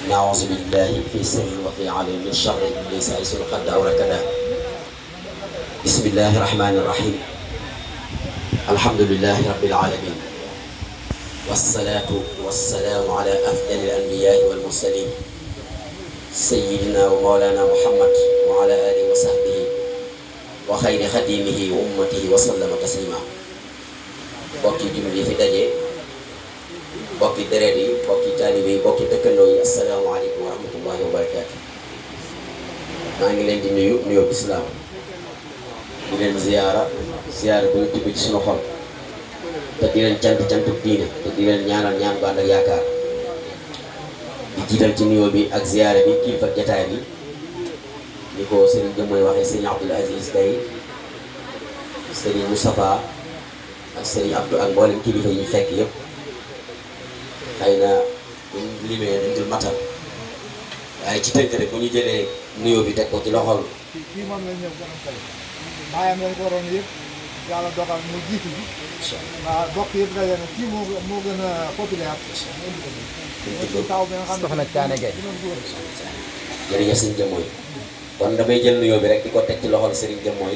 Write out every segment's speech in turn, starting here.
نعوذ بالله في سر وفي علم من شر إبليس حيث قد أوركنا بسم الله الرحمن الرحيم الحمد لله رب العالمين والصلاة والسلام على أفضل الأنبياء والمرسلين سيدنا ومولانا محمد وعلى آله وصحبه وخير خديمه وأمته وسلم تسليما bokki jullit yi fi daje bokki deret yi bokki taalibe yi bokki dëkkandoo yi asalaamaaleykum wa rahmatullahi wa barakaatu. maa ngi leen di nuyu nuyoo islaam di leen ziyaara bu ñu tibb ci suñu xol te di leen cant diine te di leen ñaanal ñaan bu ànd ak yaakaar di jiital ci nuyoo bi ak ziyaara bi kilifa jataay bi ni ko Serigne Jëmmoy waxee Serigne Abdoul Aziz Gaye Serigne Moustapha ak Serigne Abdou ak mboolem kilifa yi ñu fekk yëpp xëy na buñ limee dañ dul matal waaye ci tënk rek bu ñu jëlee nuyoo bi teg ko ci loxol kii moom lañ ñëw gën a tey bàyyam lañ ko waroon yëpp yàlla dogal mu jiitu bi waaw bokk yëpp daje na kii moo gën a populaire taw bi nga xam ne soxna Thiané Gaye jërëjëf Serigne Jëmmoy kon damay jël nuyoo bi rek di ko teg ci loxol Serigne Jëmmoy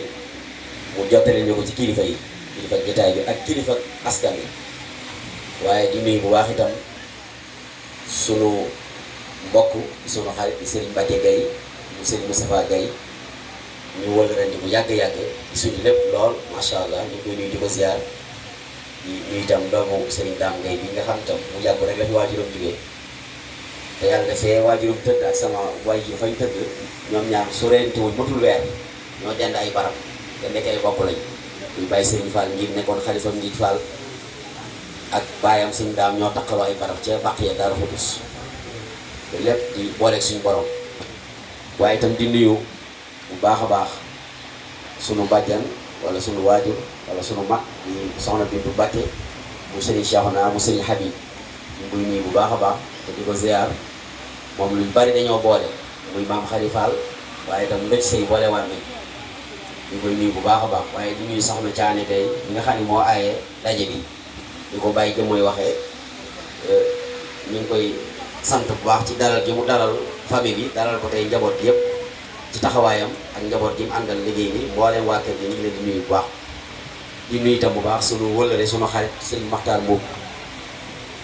mu jottali ñu ko ci kilifa yi kilifa jotaay bi ak kilifa askan wi waaye di nuyu bu baax itam sunu mbokk sunu xarit di Serigne Mbacke Gaye mu Serigne Moustapha Gaye ñu wël ren bu yàgg-yàgg di suñu lépp lool macha allah ñu koy nuyu di ko ziar di nuyu itam doomu Serigne Dame Gaye bi nga xam itam mu yàgg rek la fi waajuram jógee te yàlla dafee waajuram tëdd ak sama waajur fañ tëdd ñoom ñaar su reenti wuñ matul weer ñoo dend ay barab te nekk ay bokk lañ ñu bàyyi Serigne Fall ngir nekkoon xalifam ngir Fall ak baayam Serigne Dame ñoo takkaloo ay barab ca bàq ya Daaru Xuddus te lépp di booleeg suñu borom waaye itam di nuyu bu baax a baax sunu bàjjan wala sunu waajur wala sunu mag di soxna Bintu Mbàkke mu Serigne Cheikhouna mu Serigne Habib ñu ngi nuyu bu baax a baax te di ko ziar moom luñ bari dañoo boole muy maam Xari Fall waaye itam ndëj say boole war nañ ñu koy nuyu bu baax a baax waaye di nuyu soxna Thiané Gaye ñi nga xam ne moo aaye daje bi ñu ko bàyyi Jëmmoy waxee ñu ngi koy sant bu baax ci dalal gi mu dalal famille bi dalal ko tey njaboot gi yëpp ci taxawaayam ak njaboot gi mu àndal liggéey bi mbooleem waa kër gi ñu ngi leen di nuyu bu baax di nuyu itam bu baax sunu wëllëre sunu xarit Serigne Makhtar Mbuub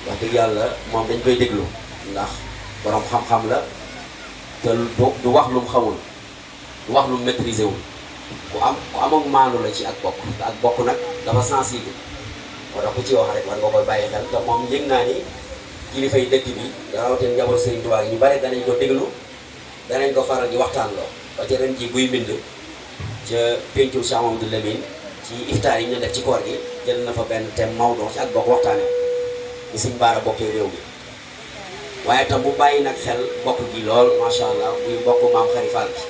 wax dëgg yàlla moom dañ koy déglu ndax borom xam-xam la te du wax lu mu xamul du wax lu mu maîtriser wul ku am ak maanu la ci ak bokk te ak bokk nag dafa sensible moo tax ku ci wax rek war nga koy bàyyi xel te moom yëg naa ni kilifa yi dëkk bi rawatina njaboot Serigne Touba yi ñu bari danañ ko déglu danañ ko faral di waxtaan loo ba ca ren ji buy mbind ca pencum Cheikh Mamadou Lamine ci iftaar yi ñu def ci koor gi jël na fa benn thème Maodo ci ak bokk waxtaane ni Serigne Bara bokkee réew mi waaye tam bu bàyyi nag xel bokk gi lool macha allah muy bokk maam Xari Fall bi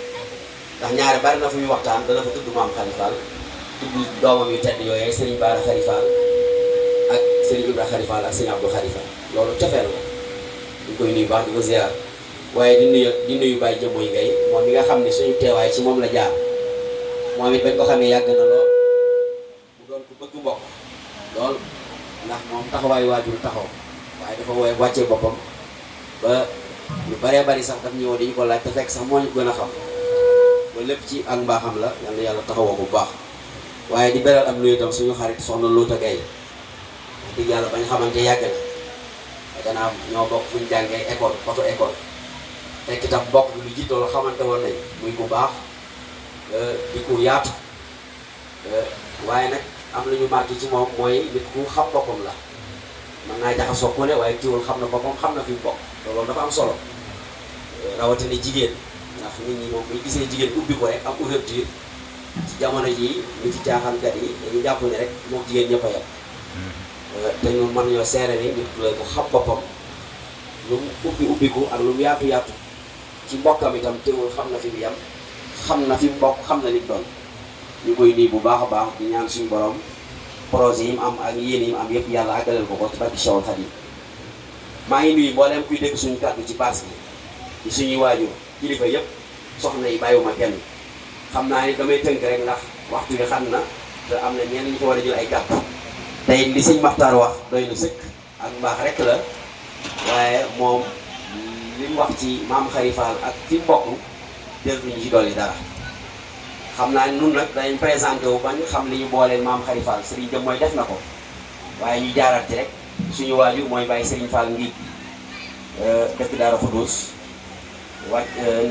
ndax ñaare bari na fu muy waxtaan dana fa tudd maam Xari Fall tudd doomam yu tedd yooyee Serigne Bara Xari Fall ak Serigne Ibra Xari Fall ak Serigne Abdou Xari Fall loolu cofeel la ñu koy nuyu baax di ko ziar waaye di nuyu Baye Jëmmoy Gaye moom mi nga xam ne suñu teewaay ci moom la jaar moom it bañ ko xamee yàgg na lool mu doon ko bëgg mbokk lool ndax moom taxawaayu waajur taxaw waaye dafa woy wàccee boppam ba lu baree bari sax daf ñëw dañu ko laaj te fekk sax moo ñu gën a xam ba lépp ci ak mbaaxam la yal na yàlla taxawoo bu baax waaye di beral am nuyu itam suñu xarit soxna Loota Gaye wax dëgg yàlla bañ xamante yàgg na gannaaw ñoo bokk fu ñu jàngee école photo école fekk itam bokk bi lu jiitoo la xamante woon nañ muy ku baax di ku yaatu waaye nag am lu ñu marqué ci moom mooy nit ku xam boppam la mën naa jaxasoo ku ne waaye teewul xam na boppam xam na fi mu bokk loolu dafa am solo rawatina jigéen ndax nit ñi moom buñ gisee jigéen ubbi ko rek am ouverture ci jamono jii nit ci caaxaankat yi dañuy jàpp ni rek moom jigéen ñëpp a yem te ñun mën nañoo seere ni nit ku xam boppam lu mu ubbiku ak lu mu yaatu ci mbokkam itam teewul xam na fi mu yem xam na fi mu bokk xam na li mu doon ñu koy nii bu baax a baax di ñaan suñu borom projet yi mu am ak yéen yi mu am yëpp yàlla àggaleel ko ci barke Cheikhul Khadim maa ngi nuyu mboolem kuy dégg suñu kàddu ci baas bi di suñuy waajur kilifa yëpp soxna yi bàyyiwuma kenn xam naa ni damay tënk rek ndax waxtu bi xam na te am na ñenn ñu ko war a jël ay gàtt tey li sëñ Maxtaar wax doy na sëkk ak mbaax rek la waaye moom li mu wax ci maam Khary Fall ak fi mu bokk delluñu ci dolli dara xam naa ne nun nag dañ présenté wu ba ñu xam li ñu booleel maam Khary Fall Serigne Jëm mooy def na ko waaye ñu jaaraat ci rek suñu waaju mooy bàyyi Serigne Fall ngi dëkk Daara Khoudoss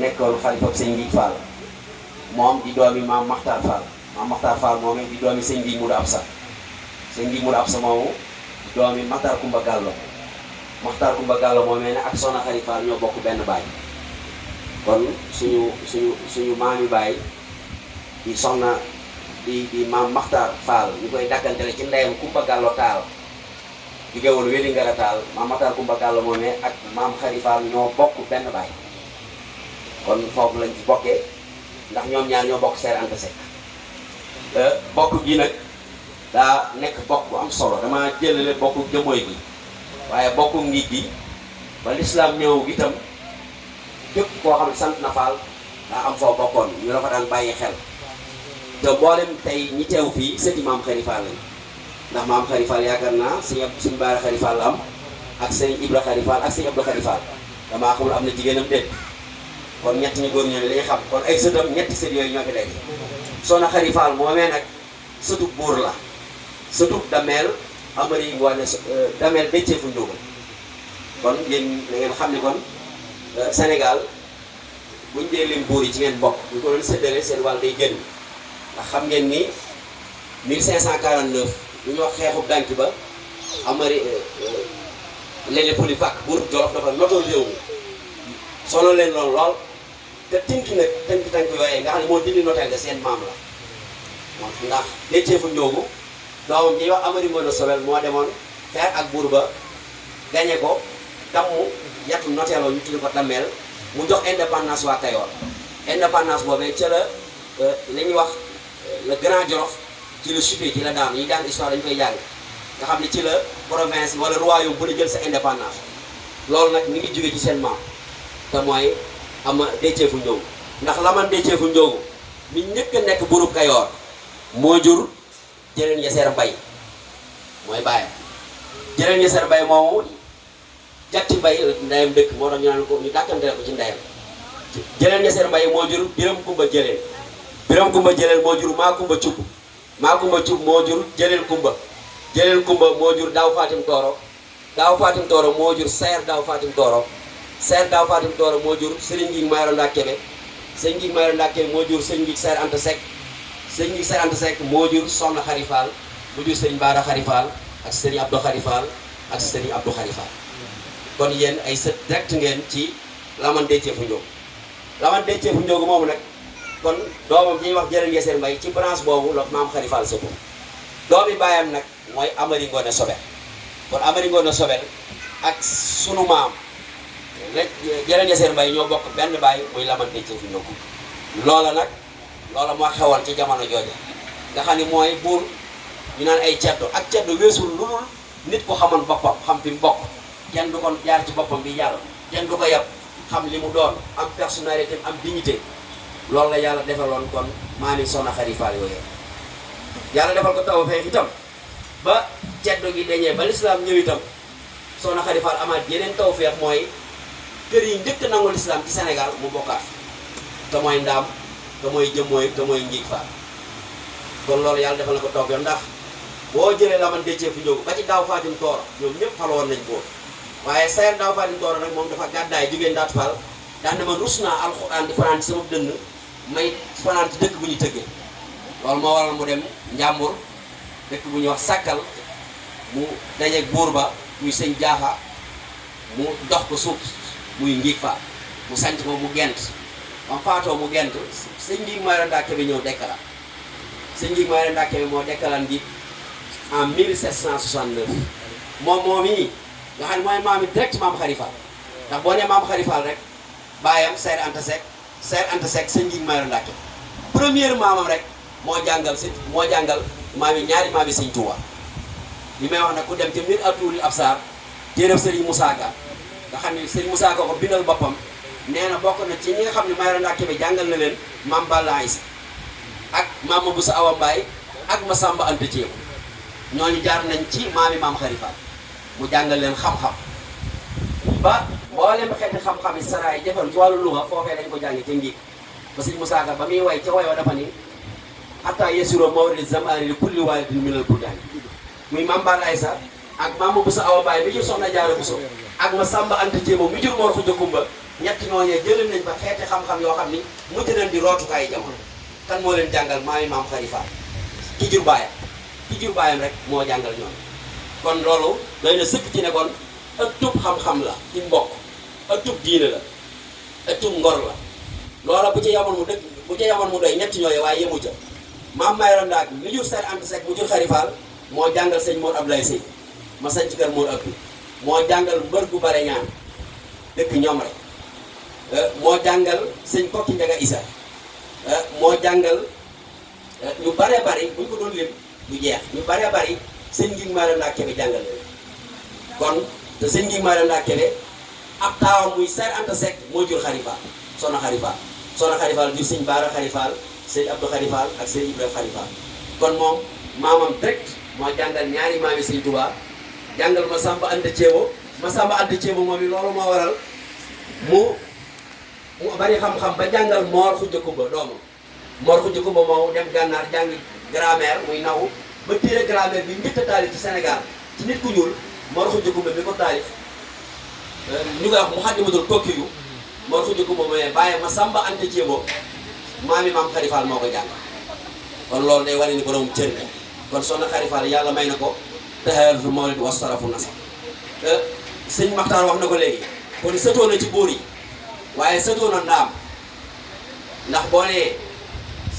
nekkoon xalifa sëñ Ngiig Fall moom di doomi maam Makhtar Fall maam Makhtar Fall moom di doomi sëñ Ngiig Mudu Absa sëñ Ngiig Mudu Absa moomu di doomi Makhtar Kumba Gallo Makhtar Kumba Gallo moomee ne ak Soxna Khary Fall ñoo bokk benn baay kon suñu maami baay di soxna di maam Makhtar Fall ñu koy daggantele ci ndeyam Kumba Gallo Taal jógewoon Wéli Ngara Taal maam Makhtar Kumba Gallo moomee ak maam Khary Fall ñoo bokk benn baay kon foofu lañ ci bokkee ndax ñoom ñaar ñoo bokk Seer Anta Seck bokk gi nag daa nekk bokk bu am solo dama jëlale bokku jëmooy gi waaye bokku Ngiig gi ba lislaam ñëw itam képp koo xam ne sant na Fall daa am foo bokkoon ñu la fa daan bàyyi xel te mboolem tey ñi teew fii sëti maam Khary Fall lañ ndax maam Khary Fall yaakaar naa sëñ Baara Khary Fall la am ak sëñ Ibra Khary Fall ak sëñ Abdou Khary Fall damaa xamul am na jigéenam déet kon ñett ñu góor ñooñu lañuy xam kon ay sëtam ñetti sët yooyu ñoo fi daje Soxna Khary Fall moomee nag sëtub buur la sëtub dameel Amari Ngoone dameel Déthié fu Njóogu kon yéen da ngeen xam ni kon Sénégal buñ dee lim buur yi ci ngeen bokk ñu ko doon séddale seen wàll day génn ndax xam ngeen ni 1549 lu ñu wax xeexub dànk ba Amari Lele Poli Fàkk buur Jolof dafa notoon réew mi solo leen loolu lool te tinki nag tënk yooyee nga xam ne moo dindi noteel ga seen maam la moom ndax Déthié fu Njóogu doomam ñuy wax Amari Ngoone Sobel moo demoon xeex ak buur ba gañe ko dammu yatu noteeloo ñu tudd ko dammeel mu jox indépendance waa Kayoor indépendance boobee ca la li ñuy wax le Grand Jolof ci la chuté ci la daan yi jàng histoire dañu koy jàng nga xam ne ci la province wala royaume bu la jël sa indépendance loolu nag mi ngi jóge ci seen maam te mooy ama Déthié fu Njóogu ndax laman Déthié fu Njóogu mi njëkk a nekk buurub Kayoor moo jur Jëleen Yeseer Mbay mooy bàyyam Jëleen Yeseer Mbay moomu Jatti Mbay ndeyam dëkk moo tax ñu naan ko ñu dàkkantele ko ci ndeyam Jëleen Yeseer Mbay moo jur Biram Kumba Jëleen Biram Kumba Jëleen moo jur Maa Kumba Cub Maa Kumba Cub moo jur Jëleen Kumba Jëleen Kumba moo jur Daaw Fatim Tooro Daaw Fatim Tooro moo jur Seer Daaw Fatim Tooro Seer Daaw Fatim Tooro moo jur Sëriñ Ngiig Mayoro Ndak Kebe Sëriñ Ngiig Mayoro Ndak Kebe moo jur Sëriñ Ngiig Seer Anta Seck Sëriñ Ngiig Seer Anta Seck moo jur Soxna Khary Fall mu jur Sëriñ Baara Khary Fall ak Sëriñ Abdou Khary Fall ak Sëriñ Abdou Khary Fall kon yéen ay sët direct ngeen ci laman Déthié fu Njóogu laman Déthié fu Njóogu moomu nag kon doomam ñuy wax Jëleen Yeseer Mbay ci branche boobu la maam Khary Fall sëtu doomi baayam nag mooy Amari Ngoone Sobel kon Amari Ngoone Sobel ak sunu maam rek Jëleen Yeseer Mbay ñoo bokk benn baay muy laman Déthié fu Njóogu loola moo xewoon ci jamono jooja nga xam ne mooy buur ñu naan ay ceddo ak ceddo weesul lu dul nit ko xamoon boppam xam fi mu bokk kenn du ko jaar ci boppam bi yàlla kenn du ko yab xam li mu doon am personnalité am dignité loolu la yàlla defaloon kon maami Soxna Khary Fall yooyu yàlla defal ko tawfeex itam ba ceddo gi dañee ba lislaam ñëw itam Soxna Khary Fall amaat yeneen tawfeex mooy kër yi njëkk nangu lislaam ci Sénégal mu bokkaat te mooy Ndaam te mooy Jëmmooy te mooy Ngiig Fall kon loolu yàlla defal na ko tawfeex ndax boo jëlee laman Déthié fu Njóogu ba ci Daaw Fatim Tooro ñoom ñëpp faloon nañ ko waaye Seer Daaw Fatim Tooro nag moom dafa gàddaay jógee Ndaat Fall daan ne ma rus naa alxuraan di fanaan ci sama dënn may fanaan ci dëkk bu ñu tëggee loolu moo waral mu dem Njàmbur dëkk bu ñuy wax Sàkkal mu dajeeg buur ba muy sëñ Jaaxa mu dox ko suuf muy Ngiig Fall mu sanc ko mu gent ma faatoo mu gent sëñ Ngiig Mayoro Ndak Kebe ñëw dekkala sëñ Ngiig Mayoro Ndak Kebe moo dekkalaan Ngiig en 1769 moom yi nga xam ne mooy maam yi direct maam Khary Fall ndax boo nee maam Khary Fall rek baayam Seer Anta Seck sëñ Ngiig Mayoro Ndak Kebe première maamam rek moo jàngal maam yi ñaari maam yi sëñ Tuuba li may wax nag ku dem ci mbir atuuril absar téeréb Sëriñ Moussa Ka nga xam ne Sëriñ Moussa Ka ko bindal boppam nee na bokk na ci ñi nga xam ne Mayoro Ndak Kebe jàngal na leen maam Balla Aysa ak maam Maboussa Awa Mbaye ak Masamba Anta Thiékou ñooñu jaar nañ ci maami maam Khary Fall mu jàngal leen xam-xam ba mboolem xeeti xam-xam yi saraay jëfan ci wàllu luga foofee lañ ko jàngi te ngi ba sëñ Musaa Ka ba muy way ca way wa dafa ni hatta yasiro mawridi zamani li kulli walidin minal buldaani muy Mame Balla Aïssa ak Mame Bousso Awa Baye mi jur Soxna Jaara Bousso ak ma Samba Anta Jéemo mi jur Mor Xuja Kumba ñett ñooñee jëlee nañ fa xeeti xam-xam yoo xam ni mujj nañ di rootukaay jamono kan moo leen jàngal maami Maam Xari Fall ki jur baayam rek moo jàngal ñoom kon loolu doy na sëkk ci ne kon ëttub xam-xam la ci mbokk ëttub diine la ëttub ngor la loola bu ci yamoon mu doy ñett ñooye waaye yemu ca Maam Mayoro Ndaak mi jur Seex Anta Seck mu jur Xari Fall moo jàngal sëñ Mor Abdoulaye Sey ma sañ ci kër Mor Abdou moo jàngal mbër gu bare ñaan dëkk ñoom rek moo jàngal sëñ Kokki Njaga Isa moo jàngal ñu bare bari buñ ko doon lim du jeex ñu bare bari sëñ Nging Mayoro Ndaak Kebe jàngal leen kon te sëñ Nging Mayoro Ndaak Kebe ab taawam muy Seex Anta Seck moo jur Xari Fall Soxna Xari Fall jur sëñ Baara Xari Fall sëñ Abdou Xari Fall ak sëñ Ibrahima Xari Fall kon moom maamam direct moo jàngal ñaari maami sëñ Tuubaa jàngal ma Samba Anta Ceebo moom yi loolu moo waral mu bari xam-xam ba jàngal Mor Xuja Kumba doomam Mor Xuja Kumba moom dem gànnaar jàngi grammaire muy naw ba téere grammaire bi njëkk a taalif ci Sénégal ci nit ku ñuul Mor Xuja Kumba bi ko taalif ñu koy wax Muxaddamatul Kokkiyu Mor Xuja Kumba mooy bàyyi ma Samba Anta Ceebo maami Maam Xari Fall moo ko jàng kon loolu day wane ni borom cër la kon Soxna Xari Fall yàlla may na ko taxawalatu mawlid wa sarafu nasab sëñ Maxtaar wax na ko léegi kon sëtoo na ci buur yi waaye sëtoo na ndaam ndax boo nee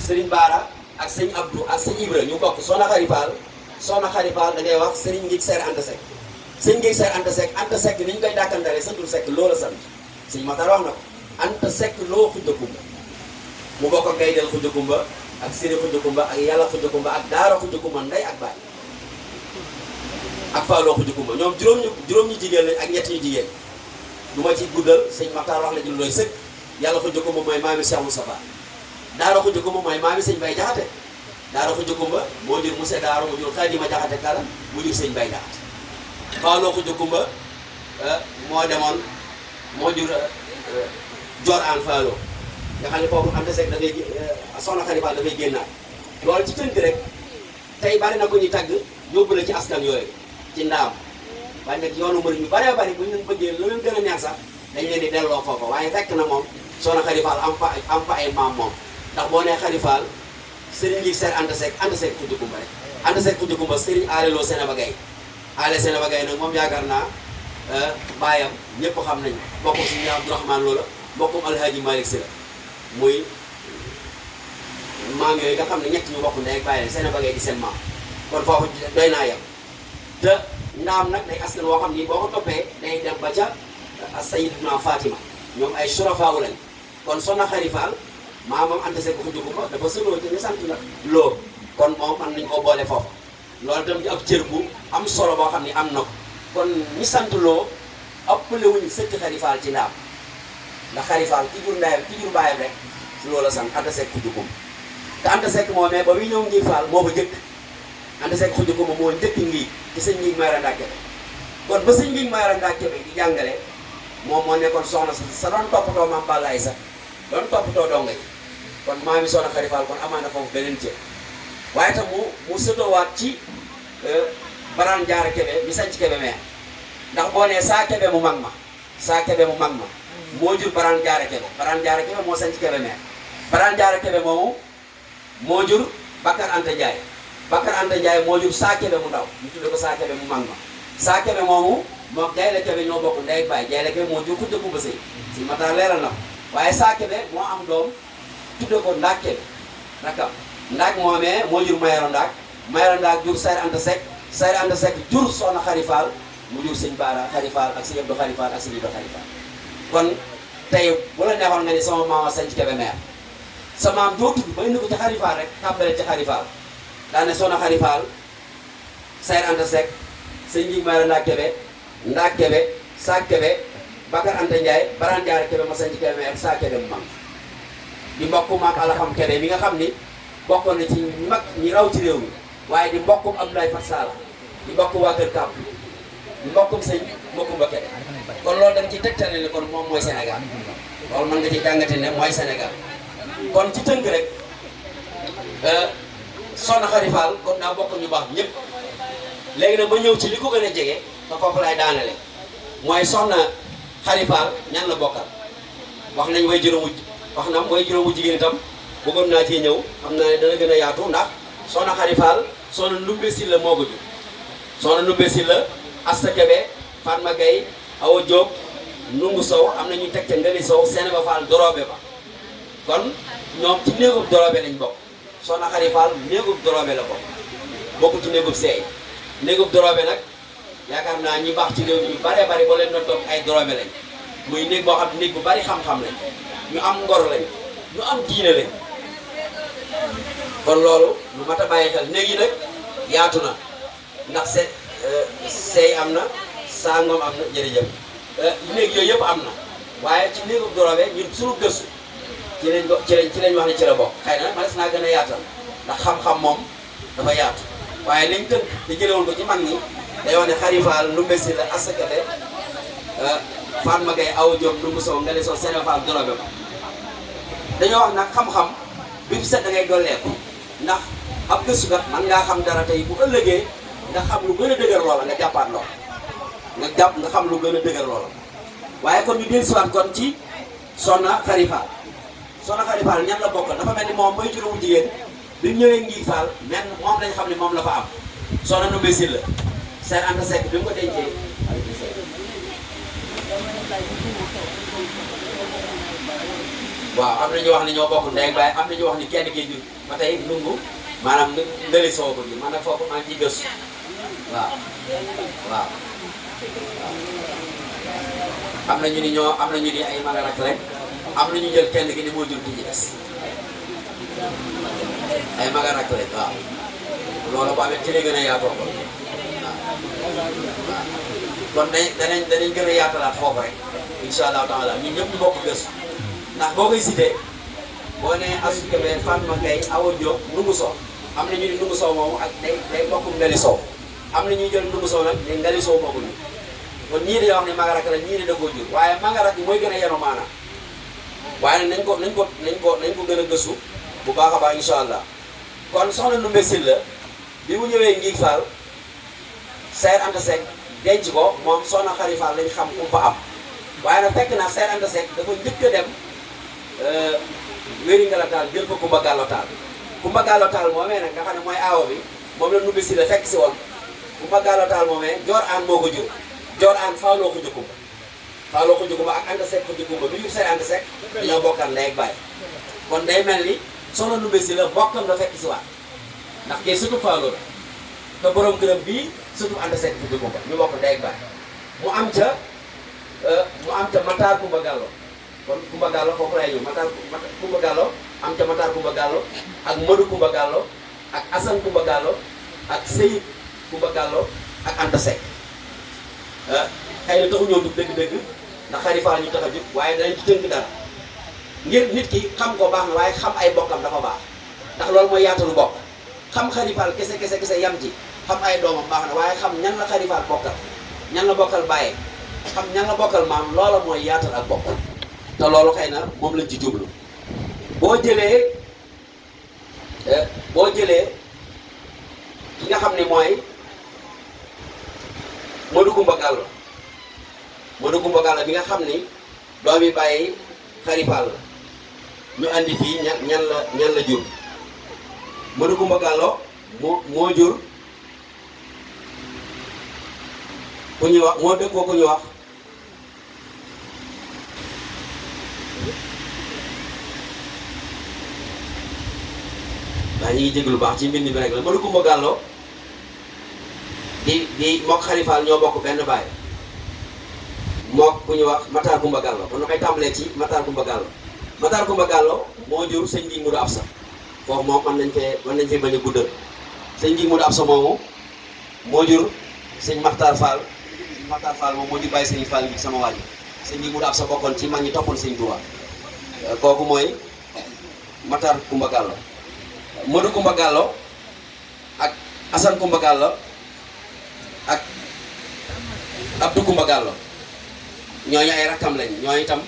Serigne Baara ak sëñ Abdou ak sëñ Ibra ñu bokk Soxna Xari Fall da ngay wax Serigne Ngig Seer Anta Seck sëñ Ngig Seer Anta Seck ni ñu koy dàkkantale santul Seck loola sant sëñ Maxtaar wax na ko Anta Seck loo Xuja Kumba mu bokk ak Gaydel Xuja Kumba ak Siri Xuja Kumba ak Yàlla Xuja Kumba ak Daara Xuja Kumba ndey ak baay ak Fallou Xuja Kumba ñoom juróom ñi jigéen lañ ak ñett ñu jigéen du ma ci guddal sëñ Maxtaar wax la ci lu doy sëkk Yàlla Xuja Kumba mooy maami Cheikh Moustapha Daara Xuja Kumba mooy maami sëñ Bay Jaxate Daara Xuja Kumba moo jur Moussa Daara mu jur Xadima Jaxate Kala mu jur sëñ Bay Jaxate Fallou Xuja Kumba moo jur Jor An Fallou nga xam ne foofu Anta Seck dafay Soxna Xari Fall dafay génnaat loolu ci tënk rek tey bari na ko ñuy tagg yóbbu la ci askan yooyu ci ndaam waaye nag yoonu murid ñu bëree bëri bu ñu leen bëggee lu leen gën a neex sax dañ leen di delloo foofa waaye fekk na moom Soxna Xari Fall am fa ay maam moom ndax boo nee Xari Fall Serigne Ngig Seer Anta Seck Xuja Kumba rek Anta Seck Xuja Kumba Serigne Alelo Sénéba Gaye Sénéba Gaye nag moom yaakaar naa baayam ñëpp xam nañ bokkum si Abdourahmane loola bokkum Alhaji Malick Si la muy maam yooyu nga xam ne ñett ñu bokk ndey ak bàyyi Sénéba Gaye di seen maam kon foofu doy naa yem te ndaam nag day askan woo xam ni boo ko toppee day dem ba ca Sayyidatuna Fatima ñoom ay surafaawu lañ kon Soxna Xari Fall maamam Anta Seck Xuja Kumba dafa sëloo ci ñu sant la loo kon moom mën nañ koo boole foofu loolu itam di ab cër bu am solo boo xam ni am na ko kon ñi sant loo ëppale wuñu sëkk Xari Fall ci ndaam ndax Xari Fall ki jur ndeyam ki jur baayam rek loola sant Anta Seck Xuja Kumba te Anta Seck moo mais ba muy ñëw Ngig Fall moo ba jëkk Anta Seck Xuja Kumba moo njëkk Ngig ci sëñ Ngig Mayoro Ndaak Kebe kon ba sëñ Ngig Mayoro Ndaak Kebe di jàngale moom moo nekkoon soxna sa doon toppatoo Mame Balla Aïssa doon toppatoo donga yi kon maami Soxna Xari Fall kon amaana foofu beneen cër waaye tam mu sëtoowaat ci Baraan Jaara Kebe mi sañ ci Kebe meer ndax boo nee saa Kebe mu mag ma moo jur Baraan Jaara Kebe moo sañ ci Kebe meer Baraan Jaara Kebe moomu moo jur Bakar Anta Ndiaye moo jur Saa Kebe mu ndaw ñu tudde ko Saa Kebe mu mag ma Saa Kebe moomu moom Jayla Kebe ñoo bokk ndey ak baay Jayla Kebe moo jur Xuja Kumba Sëy si Matar leeral na ko waaye Saa Kebe moo am doom tudde ko Ndaak Kebe rakam Ndaak moomee moo jur Mayoro Ndaak jur Sayar Anta Seck jur Soxna Xari Fall mu jur sëñ Baara Xari Fall ak sëñ Abdou Xari Fall ak sëñ Ibra Xari Fall kon tey bu la neexoon nga ni sama maama sañ ci Kebe meer sa maam doo tudd ba indi ko ci Xari Fall rek tàmbale ci Xari Fall daane Soxna Xari Fall Sayar Anta Seck sëñ Ngig Mayoro Ndaak Kebe Saa Kebe Bakar Anta Ndiaye Baraan Jaara Kebe ma sañ ci Kebe meer Saa Kebe mu mag di mbokku maam Alaxam Kebe mi nga xam ni bokkoon na ci mag ñi raw ci réew mi waaye di mbokkum Abdoulaye Fat Sala di mbokku waa Kër Kamp di mbokkum sëñ Makumba Kebe kon loolu da nga ci tegtale ne kon moom mooy Sénégal loolu mën nga ci jàngate ne mooy Sénégal kon ci tënk rek Soxna Khady Fall kon daa bokk ñu baax ñëpp léegi nag ba ñëw ci li ko gën a jege te foofu laay daanale mooy Soxna Khady Fall ñan la bokkal wax nañ way juróomu wax na way juróomu jigéen itam bëggoon naa ci ñëw xam naa ne dana gën a yaatu ndax Soxna Khady Fall Soxna Ndumbe Sylla moo ko jur Soxna Ndumbe Sylla Asta Kebe Fatma Gaye Awa Diop Nungu Sow am na ñu teg ca Ngali Sow Sénéba Fall Dorobe ba kon ñoom ci néegub Dorobe lañ bokk Soxna Khady Fall néegub Dorobe la bokk ci néegub seey néegub Dorobe nag yaakaar naa ñi baax ci réew mi ñu baree bari boo leen doon toog ay Dorobe lañ muy néeg boo xam ne néeg bu bari xam-xam lañ ñu am ngor lañ ñu am diine lañ kon loolu lu mat a bàyyi xel néeg yi nag yaatu na ndax seey am na sangom am na jërëjëf néeg yooyu yëpp am na waaye ci néegub Dorobe ñun suñu gëstu ci lañ wax ne ci la bokk xëy na ma des naa gën a yaatal ndax xam-xam moom dafa yaatu waaye liñ tënk te jëlewoon ko ci mag ñi day wax ne Khady Fall Ndumbe Sylla Asta Kebe Fatma Gaye Awa Diop Nungu Sow Ngali Sow Sénéba Fall Dorobe ba dañoo wax nag xam-xam bi mu set da ngay dolleeku ndax ab gëstukat man ngaa xam dara tey bu ëllëgee nga xam lu gën a dëgër loola nga jàppaat loola nga xam lu gën a dëgër loola waaye kon ñu dellusiwaat kon ci Soxna Khady Fall Soxna Khady Fall ñan la bokkal dafa mel ni moom mooy juróomu jigéen bi mu ñëwee Ngig Fall men moom lañ xam ne moom la fa am Soxna Ndumbe Sylla Seex Anta Seck bi mu ko dencee waaw am na ñu wax ne ñoo bokk ndey ak baay am na ñu wax ni kenn kii jur ba tey nungu maanaam Ngali Sow ko ji man nag foofu maa ngi ciy gëstu waaw am na ñu ni ay magarak rek am na ñu jël kenn ki ni moo jur ki ci des ay magarak rek waaw loolu bu amee ci lay gën a yaatoo ko kon danañ gën a yaatalaat foofu rek incha allahu taala ñun ñëpp ñu bokk gëstu ndax boo koy cité boo nee Asta Kebe Fatma Gaye Awa Diop Nungu Sow am na ñu ni Nungu Sow moomu ak day bokkum Ngali Sow am na ñuy jël Nungu Sow nag ne Ngali Sow bokkuñu kon ñii dañoo wax ne magarak la ñii ne da koo jur waaye magarak yi mooy gën a yenu maanaam waaye nañ ko gën a gëstu bu baax a baax incha allah kon Soxna Ndumbe Sylla bi mu ñëwee Ngig Fall Seex Anta Seck denc ko moom Soxna Khady Fall lañ xam ku fa am waaye nag fekk na Seex Anta Seck dafa njëkk a dem wéri ngala taal jël ko Kumba Gallo Taal Kumba Gallo Taal moomee nag nga xam ne mooy aawo bi moom la Ndumbe Sylla fekk si woon Kumba Gallo Taal moomee Joor Aan moo ko jur Joor Aan Faaloo ko jëkkumba ak Anta Seck ko jëkkumba bi ñu Seex Anta Seck dañoo bokkal ndey ak baay kon day mel ni Soxna Ndumbe Sylla bokkam la fekk si waat ndax kay surtout Faaloo la te borom këram bii surtout Anta Seck ko jëkkumba ñu bokk ndey ak baay mu am ca Matar Kumba Gallo kon Kumba Gallo foofu lay ñëw Matar Kumba Gallo am ca Matar Kumba Gallo ak Modou Kumba Gallo ak Assane Kumba Gallo ak Seyid Kumba Gallo ak Anta Seck xëy na taxu ñoo dugg dëgg-dëgg ndax Khady Fall ñu tax a jóg waaye danañ ci tënk dara ngir nit ki xam ko baax na waaye xam ay bokkam dafa baax ndax loolu mooy yaatalu bokk xam Khady Fall kese yam ci xam ay doomam baax na waaye xam ñan la Khady Fall bokkal ñan la bokkal bàyyee xam ñan la bokkal maam loola mooy yaatal ak bokk te loolu xëy na moom lañ ci jublu boo jëlee ki nga xam ne mooy Modou Kumba Gallo bi nga xam ni doomi bàyyi Khady Fall la ñu andi fii ñan la jur Modou Kumba Gallo moo jur ku ñuy wax moo dëkkoo ku ñuy wax waaw ñu ngi jéglu baax ci mbind bi rek la Modou Kumba Gallo di mook Khady Fall ñoo bokk benn baay mook ku ñuy wax Matar Kumba Gallo kon na koy tàmbalee ci Matar Kumba Gallo moo jur sëñ Ngig Modou Absa foofu moom mën nañ fee bañ a guddal sëñ Ngig Modou Absa moomu moo jur sëñ Makhtar Fall moom moo jur bàyyi sëñ Fall bi sama waaj sëñ Ngig Modou Absa bokkoon ci mag ñi toppoon sëñ Touba kooku mooy Matar Kumba Gallo Modou Kumba Gallo ak Assane Kumba Gallo ak Abdou Kumba Gallo ñooñu ay rakkam lañ ñooñu itam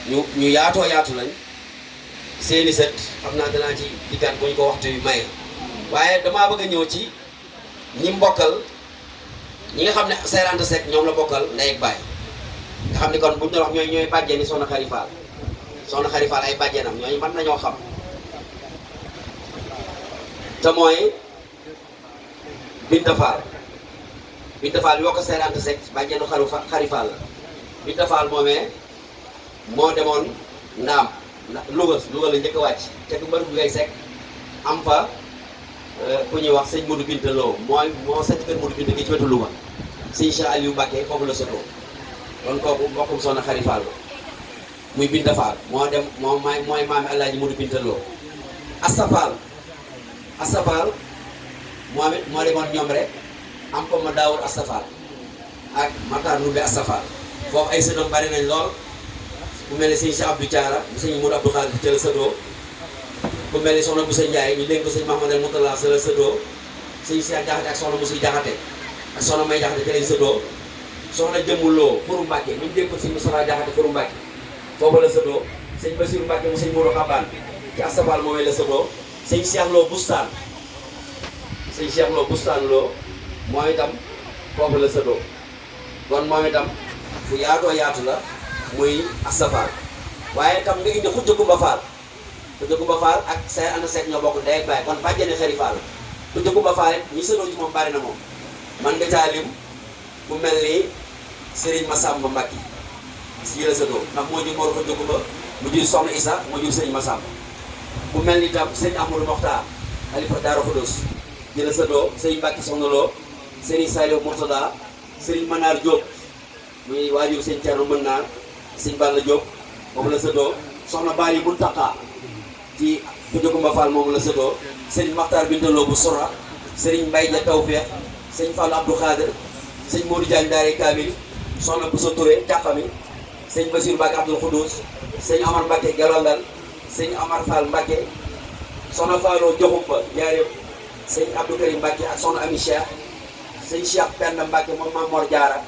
ñu yaatoo yaatu lañ seeni sët xam naa danaa ci dikkaat bu ñu ko waxtu yu maye waaye damaa bëgg a ñëw ci ñi mbokkal ñi nga xam ne Saër Anta Seck ñoom la bokkal ndey ak baay nga xam ne kon buñ doon wax ñooy bàjjeni Soxna Xari Fall Soxna Xari Fall ay bàjjenam ñooñu mën nañoo xam te mooy Binta Fall bi boo ko Saër Anta Seck bàjjenu Xari Fall la Binta Fall moomee moo demoon ndaam Louga la njëkk a wàcc te du mbëru ngay Seck am fa ku ñuy wax sëñ Modou Binta Lo moo sañ kër Modou Binta gi ci wetu Louga sëñ Cheikh Aliou Mbacké foofu la sotoo kon kooku mbokkum Soxna Xari Fall la muy Binta Fall moo dem mooy maami Alaaji Modou Binta Lo Asta Fall moom it moo demoon ñoom rek am ko ma daawul Asta Fall ak Matar Ndoumbe Asta Fall foofu ay sëdoom bari nañ lool ku mel ni sëñ Cheikh Abdou Thiara bu sëñ Modou Abdou Khadir ca la sëdoo ku mel ni soxna Boussa Ndiaye ñu dénk ko sëñ Mahamadou Moutala sa la sëdoo sëñ Cheikh Jaxate ak soxna Boussa Jaxate ak soxna May Jaxate ca lañ sëdoo soxna Jëmuloo Furu Mbàkke ñu dénk ko sëñ Moustapha Jaxate Furu Mbàkke foofu la sëdoo sëñ Bassirou Mbàkke mu sëñ Mourou Xabaan ci Asta Fall moomee la sëdoo sëñ Cheikh Lo Bustaan Lo moom itam foofu la sëdoo kon moom itam fu yaatoo yaatu la muy Asta Fall waaye itam nga indi Xujja Kumba Fall ak Saër Anta Seck ñoo bokk ndey ak baay kon bàjjeni Xari Fall Xujja Kumba Fall it ñi sëdoo ci moom bari na moom man nga caa lim ku mel ni Serigne Massamba Mbacke si la sëdoo ndax moo jur Mor Xujja Kumba mu jur Soxna Issa mu jur Serigne Massamba ku mel ni itam Serigne Amadou Mokhtar Xalifa Daara Xudoos di la sëdoo Serigne Mbacke Soxna Lo Serigne Saliou Mourtada Serigne Manar Diop muy waajur Serigne Thierno mën naa Serigne Balla Diop moom la sëdoo Soxna Bali Muntaka ci Xujja Kumba Fall moom la sëdoo Serigne Makhtar Binta Lo bu Sora Serigne Mbaye Dia Tawfeex Serigne Fallou Abdou Khader Serigne Modou Diagne Daare Kamil Soxna Bousso Touré Càqami Serigne Bassirou Mbacke Abdoul Khoudous Serigne Amar Mbacke Galondal Serigne Amar Fall Mbacke Soxna Fallo Joxumba Njaaréem Serigne Abdou Karim Mbacke ak Soxna Ami Cheikh Serigne Cheikh Penda Mbacke moom Mame Mor Diarra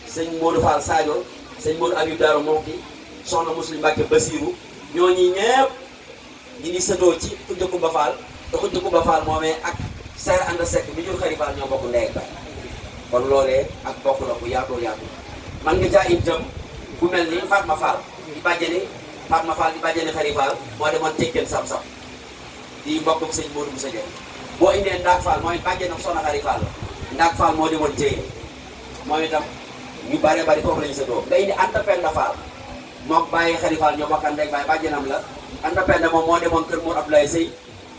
Serigne Modou Fall Sadio Serigne Modou Abib Daro Monki Soxna Muslim Mbacke Bassirou ñooñi ñëpp ñi ngi sëtoo ci Xujja Kumba Fall te Xujja Kumba Fall moomee ak Saër Anta Seck bi jur Xari Fall ñoo bokk ndey ak baay kon loolee ak bokk la bu yaatoo yaatu man nga caa itam ku mel ni Fatma Fall di bàjjeni Xari Fall moo demoon Tekkeen Sam-Sam di mbokkum sëñ Modou Moussa Dieng boo indee Ndaak Fall mooy bàjjenam Soxna Xari Fall la Ndaak Fall moo demoon Téye moom itam ñu bari foofu lañu sëtoo nga indi Anta Penda Fall moom bàyyi Xari Fall ñoo bokkan ndey baay bàjjenam la Anta Penda moom moo demoon kër Mour Abdoulaye Sey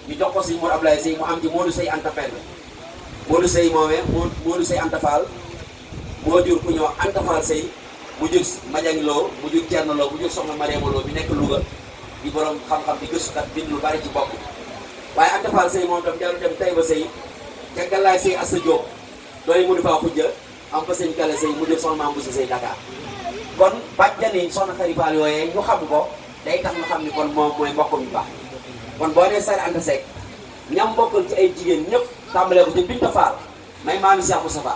ñu jox ko sëñ Mour Abdoulaye Sey mu am ci Modou Sey Anta Penda Modou Sey moomee Modou Sey Anta Fall moo jur ku ñëw Anta Fall Sey mu jur Madiang Lo mu jur Thierno Lo mu jur Soxna Mariama Lo bi nekk Louga di borom xam-xam di gëstukat bind lu bari ci bopp waaye Anta Fall Sey moom tam jaru dem Taïba Sey ca Galaay Sey Assa Diop doy mu di faa xujja am fa sëñ Kale Sey mu jur Soxna Mame Bousso Sey Dakar kon bàjjani Soxna Xari Fall yooyee ñu xam ko day tax ñu xam ni kon moom mooy mbokkam yu baax kon boo nee Saër Anta Seck ñam bokkal ci ay jigéen ñëpp tàmbalee ko ci Binta Fall may maami Cheikh Moustapha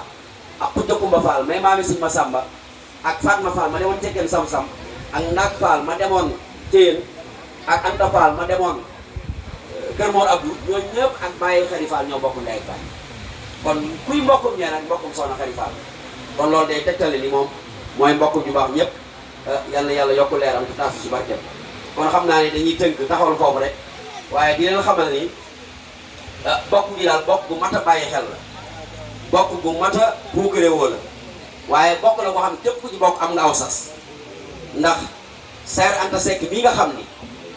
ak Xujja Kumba Fall may maami Sëñ Massamba ak Fatma Fall ma demoon Tekkeen Sam-Sam ak Ndaak Fall ma demoon Téyeen ak Anta Fall ma demoon Kër Mor Abdou ñooñu ñëpp ak Baye Xari Fall ñoo bokk ndey ak baay kon kuy mbokkum ñee nag mbokkum Soxna Xari Fall kon loolu day tegtale ni moom mooy mbokkum ju baax ñëpp yal na yàlla yokk leeram ci taasu si barkeem kon xam naa ne dañuy tënk taxawal foofu rek waaye di leen xamal ni bokk gi daal bokk bu mat a bàyyi xel la bokk bu mat a puukare woo la waaye bokk la boo xam ne képp ku ci bokk am nga aw sas ndax Saër Anta Seck mii nga xam ni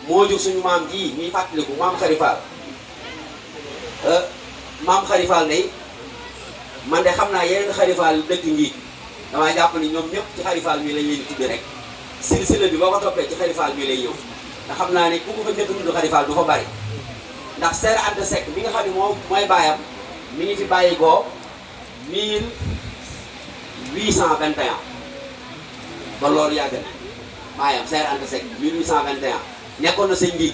moo jur suñu maam ji ñuy fàttaliku maam Xari Fall maam Xari Fall ne man de xam naa yeneen Xari Fall yu dëkk ngi damaa jàpp ni ñoom ñëpp ci Xari Fall mii lañ leen di tudde rek silsila bi boo ko toppee ci Xari Fall mii lay ñëw ndax xam naa ne ku ko fa njëkk tudd Xari Fall du fa bari ndax Saër Anta Seck bi nga xam ne moom mooy baayam mi ngi fi bàyyi ko 1821 ba loolu yàgg na baayam Saër Anta Seck 1821 nekkoon na sëñ ngi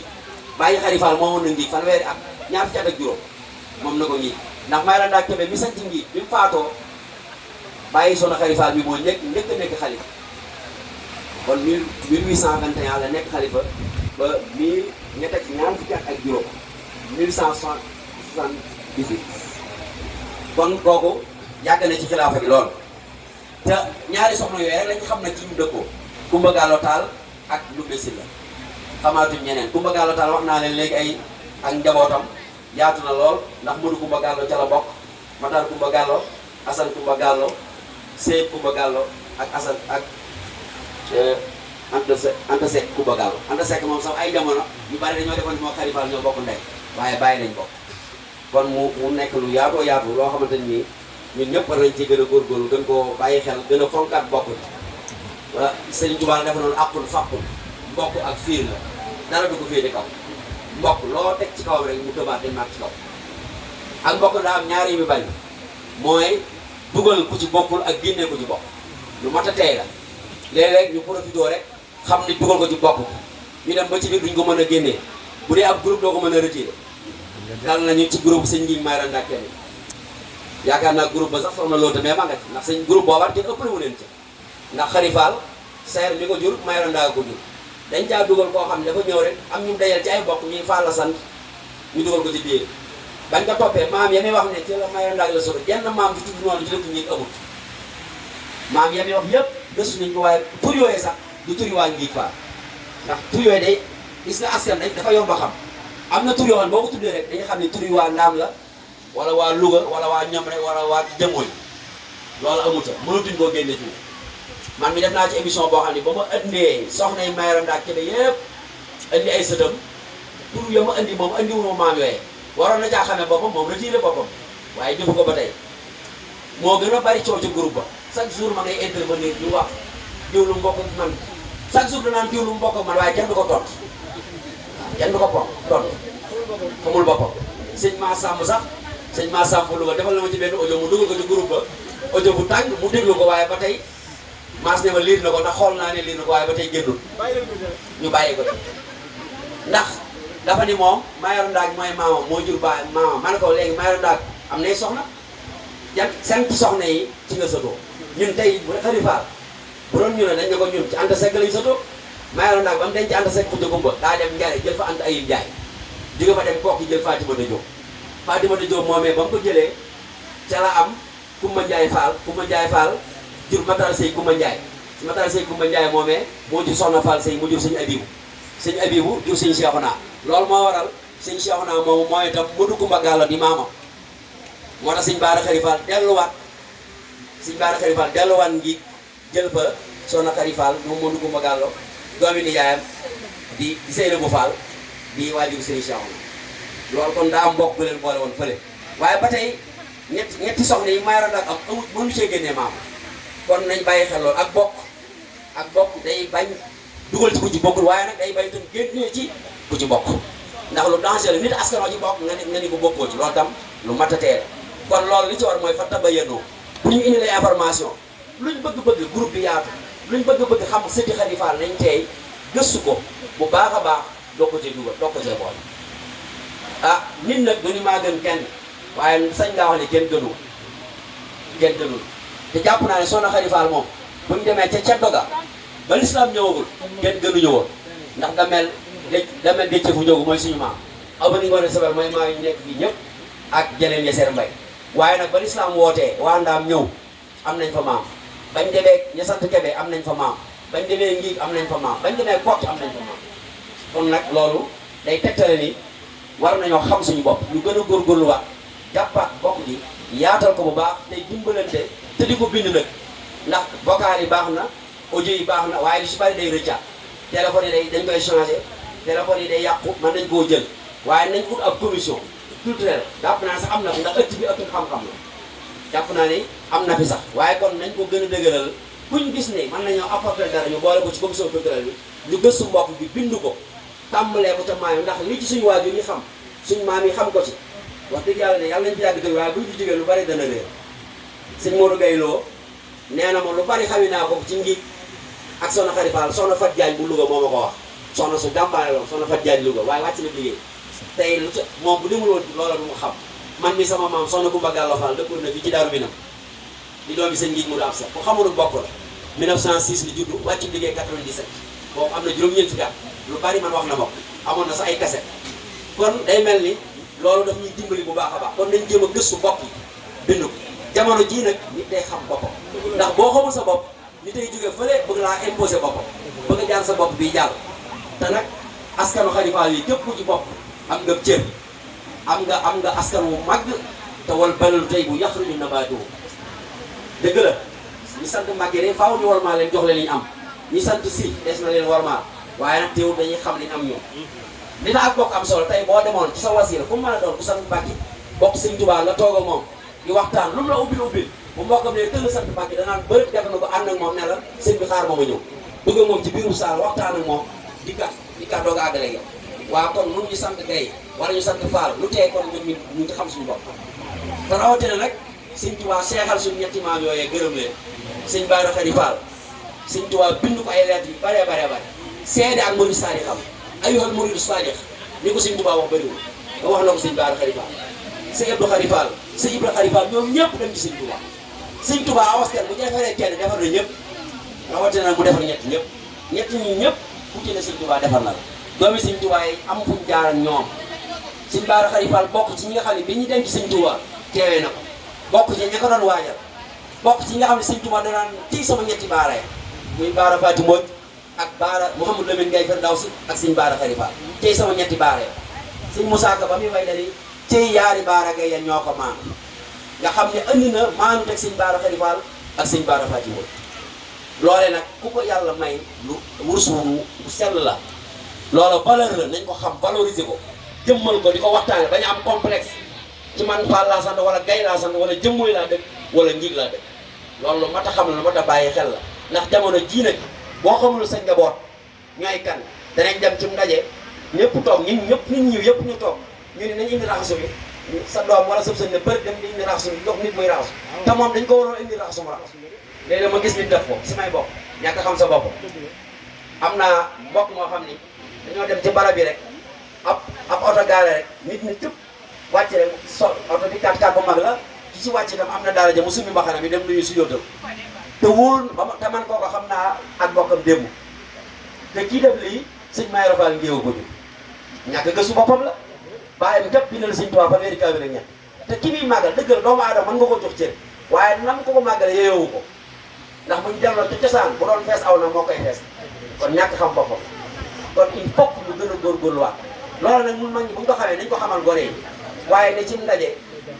bàyyi Xari Fall moomoon na ngi fanweeri at ñaar fukki at ak juróom moom na ko ngi ndax may la ndaa kebe mi sañ ci ngi bi mu faatoo bàyyi Soxna Xari Fall bi moo nekk nekk xalifa kon 1821 la nekk xalifa ba 1000 ña teg ñaar fukki at ak juróom 1178 kon kooku yàgg na ci xilaafa gi lool te ñaari soxna yooyu rek lañ xam ne ci ñu dëkkoo Kumba Gallo Tall ak Ndumbe Silla xamaatuñ ñeneen Kumba Gallo Tall wax naa leen léegi ay ak njabootam yaatu na lool ndax Modou Kumba Gallo ca la bokk Matar Kumba Gallo Assane Kumba Gallo Seyid Kumba Gallo ak Assane ak Anta Seck Kumba Gallo Anta Seck moom sax ay jamono yu bari dañoo defoon moo xarifaal ñoo bokk ndey waaye bàyyi nañ ko kon mu nekk lu yaatoo yaatu loo xamante ni ñun ñëpp war nañ ci gën a góorgóorlu gën koo bàyyi xel gën a fonkaat bokk wala Sëriñ Tuubaa dafa noonu àqul fàqul mbokk ak fiir la dara du ko féete kaw mbokk loo teg ci kawam rek mu tëbaat dem naat ci kaw ak mbokk daa am ñaari yu bañ mooy dugal ku ci bokkul ak génne ko ci bokk lu mat a tey la léeg-léeg ñu profitoo rek xam ni dugal ko ci bokk ñu dem ba ci biir duñ ko mën a génnee bu dee ab groupe doo ko mën a retiré dal nañu ci groupe sëñ Ngiñ Mayra Ndake yaakaar naa groupe ba sax soxna loolu tamit ma nga ci ndax sëñ groupe booba te ëppale wu leen ci ndax xarifaal seer mi ko jur Mayra Ndake ko jur dañ caa dugal koo xam ne dafa ñëw rek am ñu dajal ci ay bokk ñuy Fall la sant ñu dugal ko ci biir bañ ko toppee maam ya muy wax ne ci la Mayra Ndake la sori jenn maam ci tudd noonu ci dëkk ñi amut maam ya muy wax yëpp gëstu nañ ko waaye tur yooyu sax du tur waa Ngiñ Fall ndax tur yooyu day gis nga askan dafa yomb a xam am na tur yoo xam boo ko tuddee rek dañuy xam ne tur yi waa Ndaam la wala waa Louga wala waa Ñamre wala waa Jëmooy loolu amuta mënatuñ koo génne ci man mi def naa ci émission boo xam ne ba ma andee soxna yi Mayra Ndake yëpp andi ay sëtam tur yo ma andi moom andi wu ma maam yooyee waroon na caa xamee boppam moom retiré boppam waaye defu ko ba tey moo gën a bari coow ci groupe ba chaque jour ma ngay intervenir di wax diw lu mbokk man chaque jour danaan diw lu mbokk man waaye kenn du ko tontu kenn du ko tontu xamul boppam sëñ Ma Samb sax sëñ Ma Samb Louga defal na ma ci benn audio mu dugal ko ci groupe ba audio bu tàng mu déglu ko waaye ba tey maas ne ma liir na ko ndax xool naa ne liir na ko waaye ba tey génnul ñu bàyyi ko ndax dafa ni moom Mayra Ndake mooy maamam moo jur baay maamam ma ne ko léegi Mayra Ndake am nay soxna seen soxna yi ci nga sëtoo ñun tey bu xarifaal bu doon ñu ne dañ ne ko ñun ci Anta Seck lañ sëtoo Mayra Ndake ba mu denc Anta Seck Kunta Kumba daa dem Njare jël fa Anta Ayib Njaay jóge fa dem kooki jël Fatimata Diop Fatimata Diop moomee ba mu ko jëlee ca la am Kumba Njaay Fall jur Matar Sey Kumba Njaay Matar Sey Kumba Njaay moomee moo jur Soxna Fall Sey mu jur sëñ Abibu jur sëñ Cheikhouna loolu moo waral sëñ Cheikhouna moomu mooy itam Modou Kumba Gallo di maamam moo tax sëñ Baara Xarifal delluwaat ngi jël fa Soxna Xarifal moom Modou Kumba Gallo doomi ni yaayam di Seynabou Fall di waajur sëñ Cheikhouna loolu kon daa am mbokk bu leen boole woon fële waaye ba tey ñetti soxna yi Mayra Ndake am amut mënu cee génnee maam kon nañ bàyyi xel loolu ak bokk day bañ dugal ci ku ci bokkul waaye nag day bañ tam génnee ci ku ci bokk ndax lu danger la nit askanoo ci bokk nga ni ko bokkoo ci loolu tam lu mat a teel kon loolu li ci war mooy fa tabayyanu bu ñu indi lay information luñ bëgg-bëgg groupe bi yaatu luñ bëgg-bëgg xam sëti xarifaal nañ teey gëstu ko bu baax a baax doo ko cee dugal doo ko cee boole ah nit nag du ni maa gën kenn waaye sañ ngaa wax ne kenn gënul te jàpp naa ne Soxna Xarifaal moom bu ñu demee ca ceddo ga ba lislaam ñëwagul kenn gënuñu woon ndax damel décce fu njóogu mooy suñu maam abani ngoone sabel mooy maa yu nekk fii ñëpp ak jëleen yeseer mbay waaye nag ba lislaam wootee waa Ndaam ñëw am nañ fa maam bañ demee ña sant Kebe am nañ fa maam bañ demee Ngiig am nañ fa maam bañ demee Kokki am nañ fa maam kon nag loolu day tegtale ni war nañoo xam suñu bopp ñu gën a góorgóorluwaat jàppaat bokk ji yaatal ko bu baax tey dimbalante te di ko bind nag ndax vocal yi baax na audio yi baax na waaye lu si bari day rëccaat téléphone yi dañ koy changé téléphone yi day yàqu mën nañ koo jël waaye nañ ut ab commission culturelle jàpp naa sax am na fi ndax ëtt bi ëttu xam-xam la jàpp naa ni am na fi sax waaye kon nañ ko gën a dëgëral kuñ gis ne mën nañoo apporter dara ñu boole ko ci commission culturelle bi ñu gëstu mbokk bi bind ko tàmbalee ko ca maam ndax li ci suñu waajur yi xam suñu maam yi xam ko ci wax dëgg yàlla ne yàlla nañ fi yàgg dëgg waaye buñ fi jógee lu bari dana réer sëñ Modou Gaye Lo nee na ma lu bari xami naa ko ci Ngiig ak Soxna Xarifaal Soxna Fat Diagne bu Louga moo ma ko wax soxna su jàmbaare loon Soxna Fat Diagne Louga waaye wàcc na liggéey tey lu moom bu demul woon loola du mu xam man mi sama maam Soxna Kumba Gallo Fall dëkkoon na fii ci Daaru Minam di doomi sëñ Ngiig mu du ab sax ku xamul bokk la 1906 li juddu wàcc liggéey 97 boobu am na juróom-ñeent fukki at lu bari man wax na ma ko amoon na sax ay kaset kon day mel ni loolu daf ñuy dimbali bu baax a baax kon nañ jéem a gëstu mbokk yi bind ko jamono jii nag nit day xam boppam ndax boo xamul sa bopp nit ay jógee fële bëgg laa imposer boppam bëgg a jaar sa bopp bii jàll te nag askanu Khady Fall yi képp ku ci bopp am nga cër am nga askan wu màgg te wal balalu tey bu yaxruju nabaatu dëgg la ñi sant Maguette faaw ñu warmaa leen jox leen li ñu am ñi sant si des na leen warmaa waaye nag teewul dañuy xam li ñu am ñoom li tax ak bokk am solo tey boo demoon ci sa wasila fu mu mën a doon ku sant Mbàkke bokk Sëñ Tuubaa la toog ak moom di waxtaan lu mu la ubbil bu mbokkam ne tëll sant Mbàkke danaan bëri def na ko ànd ak moom ne la sëñ bi xaar moom a ñëw bëgg ak moom ci biiru saal waxtaan ak moom di kat doog a àggale yow waa kon nun ñu sant Gaye wala ñu sant Fall lu tee kon ñun ñu ci xam suñu bopp te rawatina nag Sëñ Tuubaa seexal suñu ñetti maam yooyee gërëm leen Sëñ Bara Khady Fall Sëñ Tuubaa bind ko ay lettres yu bare seede ak murid saadix xam ayyuhal muridu saadix ni ko Sëñ Tuubaa wax bëriwul nga wax na ko Sëñ Bara Khady Fall Sëñ Abdou Khady Fall Sëñ Ibra Khady Fall ñoom ñëpp dem ci Sëñ Tuubaa Sëñ Tuubaa awaskan bu defaree kenn defar na ñëpp rawatina nag mu defar ñett ñi ñëpp ku ci ne Sëñ Tuubaa defar na la doomi Sëñ Tuubaa yi am fuñ jaar ak ñoom Sëñ Bara Khady Fall bokk ci ñi nga xam ne bi ñu dem ci Sëñ Tuubaa teewee na ko bokk ci ña ko doon waajal bokk ci ñi nga xam ne Sëñ Tuubaa danaan ci sama ñetti baara ya muy Baara Faati Mbodj ak Baara Mouhamadou Lamine Gaye Firdawsi ak Sëñ Bara Khady Fall tey sama ñetti baara ya Sëñ Moussa Ka ba muy way dani tey yaari Baara Gaye ya ñoo ko maan nga xam ne andi na maanu teg Sëñ Bara Khady Fall ak Sëñ Baara Faati Mbodj loole nag ku ko yàlla may lu wurus wu sell la loola valeur la nañ ko xam valoriser ko jëmmal ko di ko waxtaane bañ am complexe ci man Fall laa sant wala Gaye laa sant wala jëmmoy laa dëkk wala njiig laa dëkk loolu mat a xam la mat a bàyyi xel la ndax jamono jii nag boo xamul sa njaboot ñooy kan danañ dem ci ndaje ñëpp toog nit ñi yëpp ñu toog ñu ne nañ indi raxasu bi sa doom wala sëb sën ne bëri dem di indi raxasu bi jox nit muy raxasu te moom dañ ko waroon indi raxasu mu raxasu léegi dama gis nit def ko si may bokk ñàkk xam sa bopp am naa mbokk moo xam ni dañoo dem ci barab bi rek ab oto gaare rek nit ñi tëpp wàcc rek sol oto bi 4x4 bu mag la ci wàcc itam am na daara ja mu summi mbaxana bi dem nuyu si yóotal te wóor te man kooko xam naa ak bokkam démb te kii def lii Sëñ Mayoro Fall ngéewu ko jur ñàkk gëstu boppam la bàyyam jëpp bindal Sëñ Tuubaa fanweeri kaamil ak ñett te ki muy màggal dëgg la doomu aadama mën nga ko jox cër waaye nam ko màggale yeewu ko ndax buñ delloo te cosaan bu doon fees aw na moo koy fees kon ñàkk xam boppam kon il faut ñu gën a góorgóorluwaat loolu nag mun mag ñi bu ñu ko xamee nañ ko xamal gone yi waaye ne ci ndaje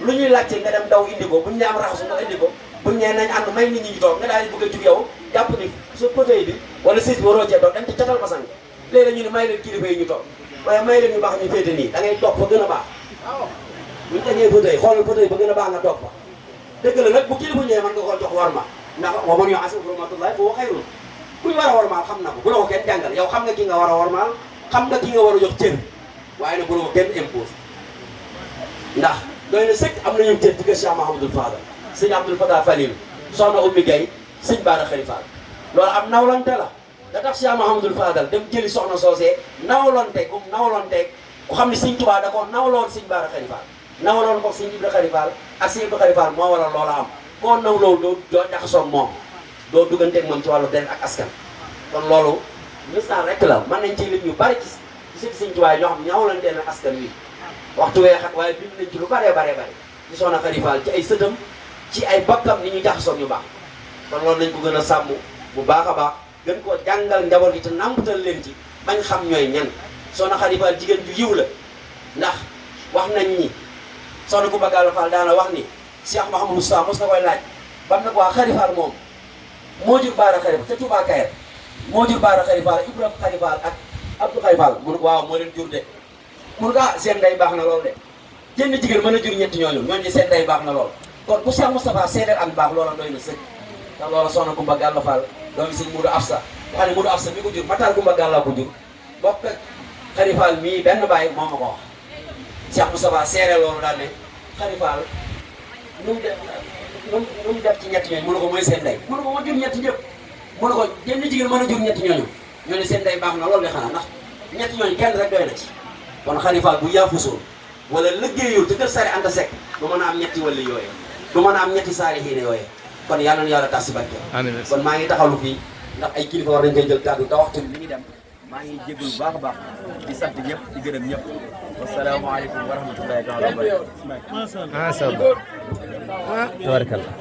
lu ñuy laajte nga dem daw indi ko buñ ne am raxasu nga indi ko buñ ne nañ ànd may nit ñi ñu toog nga daal di bëgg a jug yow jàpp ni sa fauteuil bi wala siis bi waroo cee toog dañ ci catal ba sang léeg-léeg ñu ne may leen kilifa yi ñu toog waaye may leen ñu baax ñu féete nii da ngay toog fa gën a baax buñ tegee fauteuil xoolal fauteuil ba gën a baax nga toog fa dëgg la nag bu kilifa ñëwee mën nga ko jox warma ndax wa man yu'azzim hurumatullahi fa huwa khayrun kuy war a warmaal xam na ko bu la ko kenn jàngal yow xam nga ki nga war a warmaal xam nga ki nga war a jox cër waaye nag bu la ko kenn impose ndax doy na sëkk am nañu cër ci kër Cheikh Mahamadou Fadal sëñ Abdoul Fatah Falil soxna Oumy Gaye Sëñ Bara Khady Fall loolu am nawlante la da tax Cheikh Mahamadou Fadal dem jëli soxna soosee nawlante ku xam ne Sëñ Tuubaa da ko nawloon Sëñ Bara Khady Fall nawloon ko Sëñ Ibra Khady Fall ak Sëñ Ibra Khady Fall moo waral loola am koo nawloo doo jaxasoog moom doo dugganteeg moom ci wàllu deret ak askan kon loolu misaal rek la mën nañ ci lim ñu bari ci Sëñ Tuubaa ñoo xam ñawlante na askan wi waxtu wee xat waaye bind nañ ci lu bare ci soxna Khady Fall ci ay sëtam ci ay bokkam ni ñu jaxasoog ñu baax kon loolu nañ ko gën a sàmm bu baax a baax gën koo jàngal njaboot gi te nàmpatal leen ci bañ xam ñooy ñan soxna Khady Fall jigéen ju yiw la ndax wax nañ ni soxna Coumba Gawlo Fall daana wax ni Cheikh Mouhamadou Moustapha mos na koy laaj bam na ko waa Khady Fall moom moo jur Bara Khady Fall te Touba Kayer moo jur Bara Khady Fall Ibrahima Khady Fall ak Abdou Khady Fall mu ne ko waaw moo leen jur de mu ne ko ah seen ndey baax na lool de jënd jigéen mën a jur ñetti ñooñu seen ndey baax na lool kon bu Cheikh Moustapha seedeel am baax loola doy na sëkk te loola soxna Coumba Gawlo Fall doomi sëñ Modou Absa nga xam ne Modou Absa mi ko jur Matar Coumba Gawlo ko jur bokk ak Khady Fall mii benn baay moo ma ko wax Cheikh Moustapha seedeel loolu daal ne Khady Fall nu mu def ci ñetti ñooñu mu ne ko mooy seen ndey mu ne ko ma jur ñetti ñëpp mu ne ko jënd jigéen mën a jur ñetti ñooñu seen ndey baax na loolu de xanaa ndax ñetti ñooñu kenn rek doy na ci kon Khady Fall bu yaafusoon wala liggéeyul te kër Sari Anta Seck du mën a am ñetti wàllu yooyee du mën a am ñetti saari xiine yooyee kon yàlla na yàlla tas si barke amiin kon maa ngi taxawlu fii ndax ay kilifa war nañ koy jël kàddu te waxtu bi li ñu dem maa ngi jégalu bu baax a baax di sant ñëpp di gërëm ñëpp wasalaamaaleykum wa rahmatullahi taala wa barakatuh. macha allah tabaarakallah